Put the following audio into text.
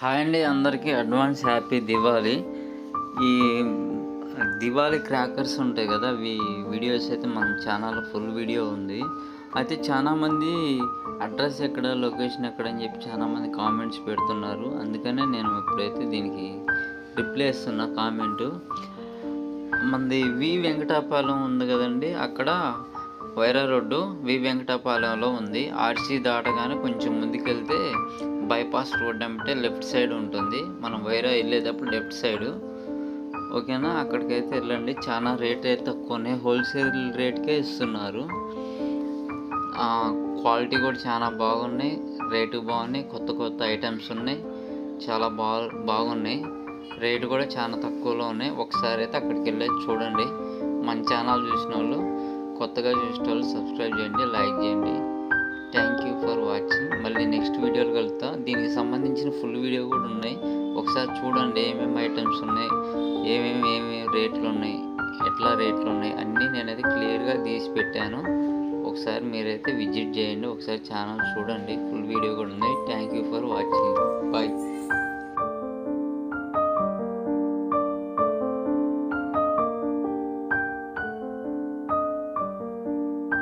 Hi అండి, అందరికీ advance happy Diwali. ఈ దివాళీ క్రాకర్స్ ఉంటాయి కదా, వీడియోస్ అయితే మన ఛానల్లో ఫుల్ వీడియో ఉంది. అయితే చాలామంది అడ్రస్ ఎక్కడ, లొకేషన్ ఎక్కడ అని చెప్పి చాలామంది కామెంట్స్ పెడుతున్నారు. అందుకనే నేను ఇప్పుడైతే దీనికి రిప్లై ఇస్తున్నా కామెంటు. మనది వెంకటాపాలెం ఉంది కదండి, అక్కడ వైరా రోడ్డు వెంకటాపాలెంలో ఉంది. ఆర్సీ దాటగానే కొంచెం ముందుకెళ్తే బైపాస్ రోడ్ అంటే లెఫ్ట్ సైడ్ ఉంటుంది. మనం వైరా వెళ్ళేటప్పుడు లెఫ్ట్ సైడు, ఓకేనా? అక్కడికైతే వెళ్ళండి. చాలా రేట్ అయితే తక్కువనే, హోల్సేల్ రేట్కే ఇస్తున్నారు. క్వాలిటీ కూడా చాలా బాగున్నాయి, రేటు బాగున్నాయి, కొత్త కొత్త ఐటమ్స్ ఉన్నాయి, చాలా బాగున్నాయి. రేటు కూడా చాలా తక్కువలో ఉన్నాయి. ఒకసారి అయితే అక్కడికి వెళ్ళి చూడండి. మన ఛానల్ చూసిన వాళ్ళు, కొత్తగా చూసిన వాళ్ళు సబ్స్క్రైబ్ చేయండి, లైక్ చేయండి. Thank you for watching. మళ్ళీ నెక్స్ట్ వీడియోలు కలుగుతా. దీనికి సంబంధించిన ఫుల్ వీడియో కూడా ఉన్నాయి, ఒకసారి చూడండి. ఏమేమి ఐటమ్స్ ఉన్నాయి, ఏమేమి రేట్లు ఉన్నాయి, ఎట్లా రేట్లు ఉన్నాయి అన్నీ నేనైతే క్లియర్గా తీసి పెట్టాను. ఒకసారి మీరైతే విజిట్ చేయండి, ఒకసారి ఛానల్ చూడండి, ఫుల్ వీడియో కూడా ఉంది. Thank you for watching. Bye.